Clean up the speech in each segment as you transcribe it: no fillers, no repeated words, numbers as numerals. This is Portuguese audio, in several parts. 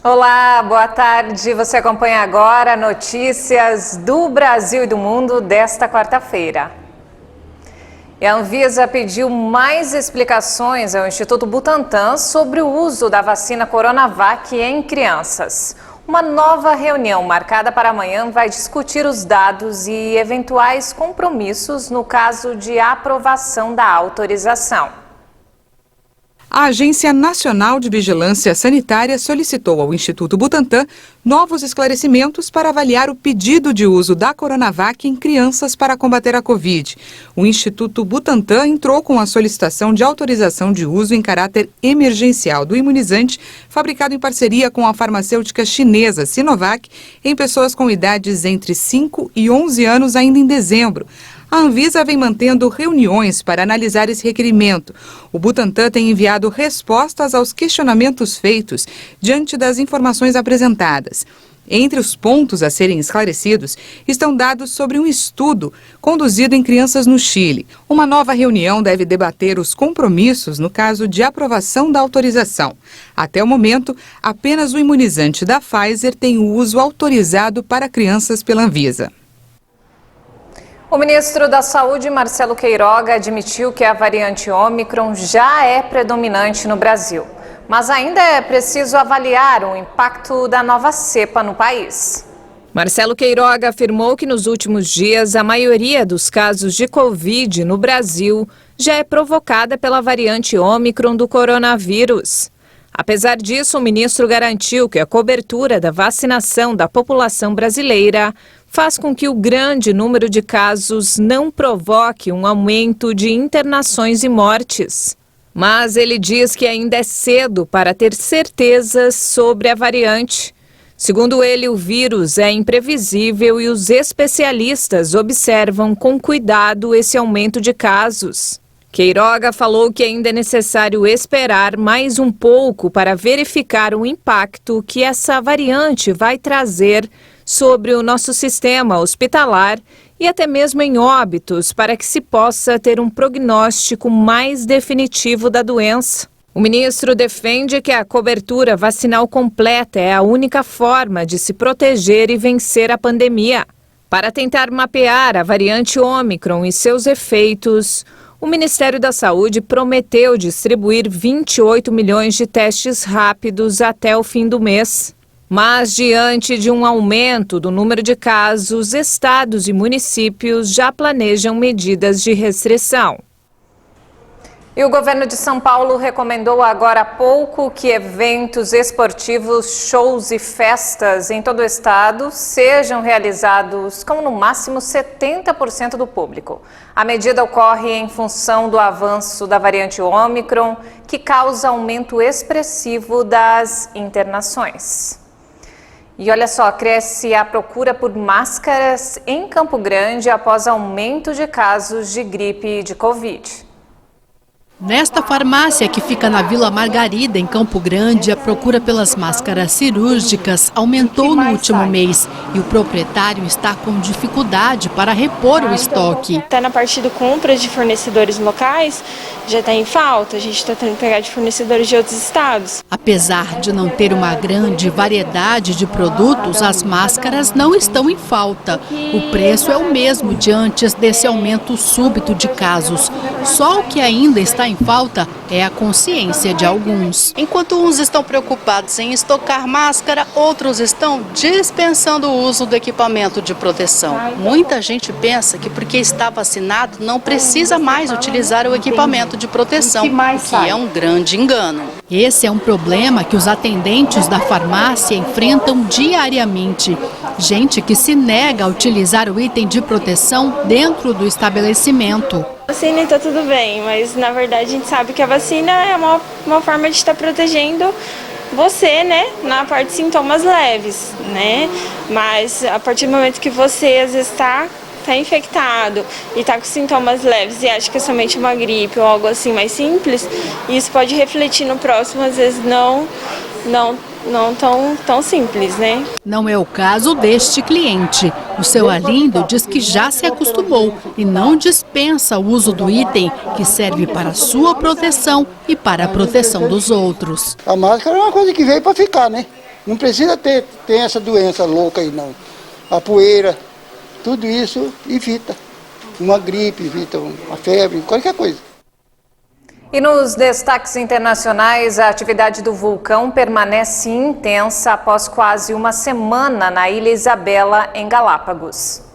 Olá, boa tarde. Você acompanha agora notícias do Brasil e do mundo desta quarta-feira. E a Anvisa pediu mais explicações ao Instituto Butantan sobre o uso da vacina Coronavac em crianças. Uma nova reunião marcada para amanhã vai discutir os dados e eventuais compromissos no caso de aprovação da autorização. A Agência Nacional de Vigilância Sanitária solicitou ao Instituto Butantan novos esclarecimentos para avaliar o pedido de uso da Coronavac em crianças para combater a Covid. O Instituto Butantan entrou com a solicitação de autorização de uso em caráter emergencial do imunizante, fabricado em parceria com a farmacêutica chinesa Sinovac, em pessoas com idades entre 5 e 11 anos ainda em dezembro. A Anvisa vem mantendo reuniões para analisar esse requerimento. O Butantan tem enviado respostas aos questionamentos feitos diante das informações apresentadas. Entre os pontos a serem esclarecidos estão dados sobre um estudo conduzido em crianças no Chile. Uma nova reunião deve debater os compromissos no caso de aprovação da autorização. Até o momento, apenas o imunizante da Pfizer tem o uso autorizado para crianças pela Anvisa. O ministro da Saúde, Marcelo Queiroga, admitiu que a variante Ômicron já é predominante no Brasil, mas ainda é preciso avaliar o impacto da nova cepa no país. Marcelo Queiroga afirmou que nos últimos dias a maioria dos casos de Covid no Brasil já é provocada pela variante Ômicron do coronavírus. Apesar disso, o ministro garantiu que a cobertura da vacinação da população brasileira faz com que o grande número de casos não provoque um aumento de internações e mortes. Mas ele diz que ainda é cedo para ter certezas sobre a variante. Segundo ele, o vírus é imprevisível e os especialistas observam com cuidado esse aumento de casos. Queiroga falou que ainda é necessário esperar mais um pouco para verificar o impacto que essa variante vai trazer sobre o nosso sistema hospitalar e até mesmo em óbitos, para que se possa ter um prognóstico mais definitivo da doença. O ministro defende que a cobertura vacinal completa é a única forma de se proteger e vencer a pandemia. Para tentar mapear a variante Ômicron e seus efeitos, o Ministério da Saúde prometeu distribuir 28 milhões de testes rápidos até o fim do mês. Mas, diante de um aumento do número de casos, estados e municípios já planejam medidas de restrição. E o governo de São Paulo recomendou agora há pouco que eventos esportivos, shows e festas em todo o estado sejam realizados com no máximo 70% do público. A medida ocorre em função do avanço da variante Ômicron, que causa aumento expressivo das internações. E olha só, cresce a procura por máscaras em Campo Grande após aumento de casos de gripe e de Covid. Nesta farmácia, que fica na Vila Margarida, em Campo Grande, a procura pelas máscaras cirúrgicas aumentou no último mês e o proprietário está com dificuldade para repor o estoque. Está na parte do compra de fornecedores locais, já está em falta, a gente está tentando pegar de fornecedores de outros estados. Apesar de não ter uma grande variedade de produtos, as máscaras não estão em falta. O preço é o mesmo de antes desse aumento súbito de casos. Só o que ainda está em falta é a consciência de alguns. Enquanto uns estão preocupados em estocar máscara, outros estão dispensando o uso do equipamento de proteção. Muita gente pensa que porque está vacinado não precisa mais utilizar o equipamento de proteção, o que é um grande engano. Esse é um problema que os atendentes da farmácia enfrentam diariamente. Gente que se nega a utilizar o item de proteção dentro do estabelecimento. A vacina está tudo bem, mas na verdade a gente sabe que a vacina é uma forma de estar protegendo você, né, na parte de sintomas leves, né? Mas a partir do momento que você às vezes está infectado e está com sintomas leves e acha que é somente uma gripe ou algo assim mais simples, isso pode refletir no próximo, às vezes não tão simples, né? Não é o caso deste cliente. O seu Arlindo diz que já se acostumou e não dispensa o uso do item que serve para a sua proteção e para a proteção dos outros. A máscara é uma coisa que veio para ficar, né? Não precisa ter essa doença louca aí, não. A poeira, tudo isso evita. Uma gripe, evita uma febre, qualquer coisa. E nos destaques internacionais, a atividade do vulcão permanece intensa após quase uma semana na Ilha Isabela, em Galápagos.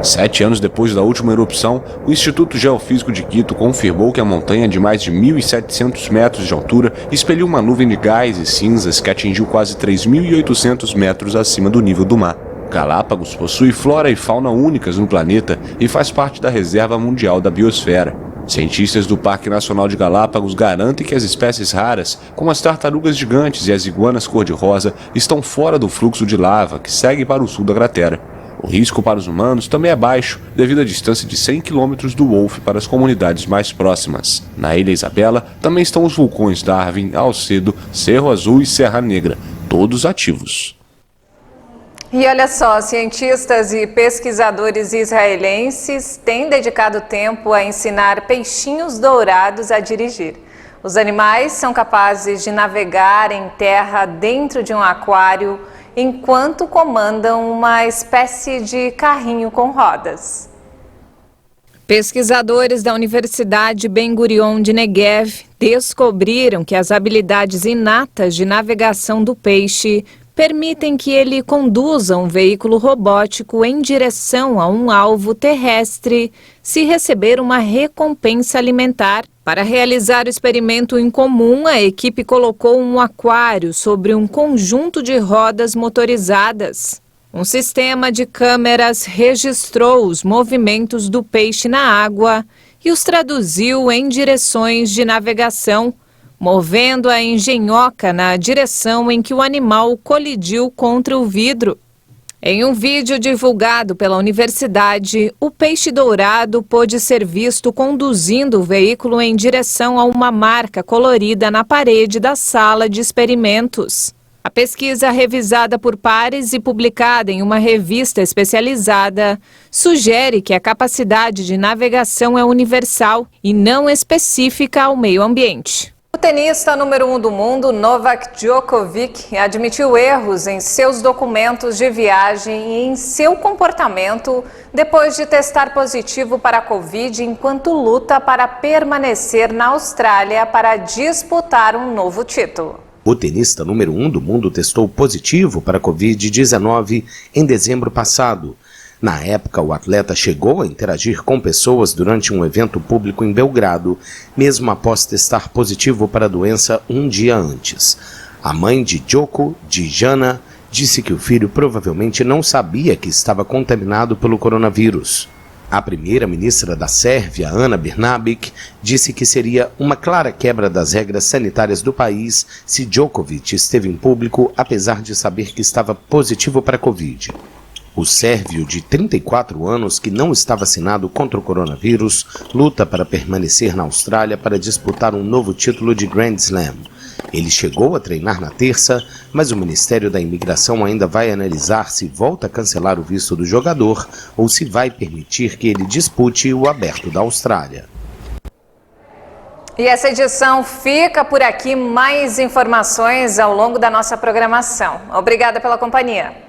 7 anos depois da última erupção, o Instituto Geofísico de Quito confirmou que a montanha de mais de 1.700 metros de altura expeliu uma nuvem de gás e cinzas que atingiu quase 3.800 metros acima do nível do mar. Galápagos possui flora e fauna únicas no planeta e faz parte da Reserva Mundial da Biosfera. Cientistas do Parque Nacional de Galápagos garantem que as espécies raras, como as tartarugas gigantes e as iguanas cor-de-rosa, estão fora do fluxo de lava que segue para o sul da cratera. O risco para os humanos também é baixo, devido à distância de 100 km do Wolf para as comunidades mais próximas. Na Ilha Isabela também estão os vulcões Darwin, Alcedo, Cerro Azul e Serra Negra, todos ativos. E olha só, cientistas e pesquisadores israelenses têm dedicado tempo a ensinar peixinhos dourados a dirigir. Os animais são capazes de navegar em terra dentro de um aquário enquanto comandam uma espécie de carrinho com rodas. Pesquisadores da Universidade Ben Gurion de Negev descobriram que as habilidades inatas de navegação do peixe permitem que ele conduza um veículo robótico em direção a um alvo terrestre se receber uma recompensa alimentar. Para realizar o experimento em comum, a equipe colocou um aquário sobre um conjunto de rodas motorizadas. Um sistema de câmeras registrou os movimentos do peixe na água e os traduziu em direções de navegação, movendo a engenhoca na direção em que o animal colidiu contra o vidro. Em um vídeo divulgado pela universidade, o peixe dourado pôde ser visto conduzindo o veículo em direção a uma marca colorida na parede da sala de experimentos. A pesquisa, revisada por pares e publicada em uma revista especializada, sugere que a capacidade de navegação é universal e não específica ao meio ambiente. O tenista número 1 do mundo, Novak Djokovic, admitiu erros em seus documentos de viagem e em seu comportamento depois de testar positivo para a Covid enquanto luta para permanecer na Austrália para disputar um novo título. O tenista número 1 do mundo testou positivo para a Covid-19 em dezembro passado. Na época, o atleta chegou a interagir com pessoas durante um evento público em Belgrado, mesmo após testar positivo para a doença um dia antes. A mãe de Djoko, Dijana, disse que o filho provavelmente não sabia que estava contaminado pelo coronavírus. A primeira-ministra da Sérvia, Ana Brnabić, disse que seria uma clara quebra das regras sanitárias do país se Djokovic esteve em público, apesar de saber que estava positivo para a Covid. O sérvio de 34 anos, que não está vacinado contra o coronavírus, luta para permanecer na Austrália para disputar um novo título de Grand Slam. Ele chegou a treinar na terça, mas o Ministério da Imigração ainda vai analisar se volta a cancelar o visto do jogador ou se vai permitir que ele dispute o Aberto da Austrália. E essa edição fica por aqui. Mais informações ao longo da nossa programação. Obrigada pela companhia.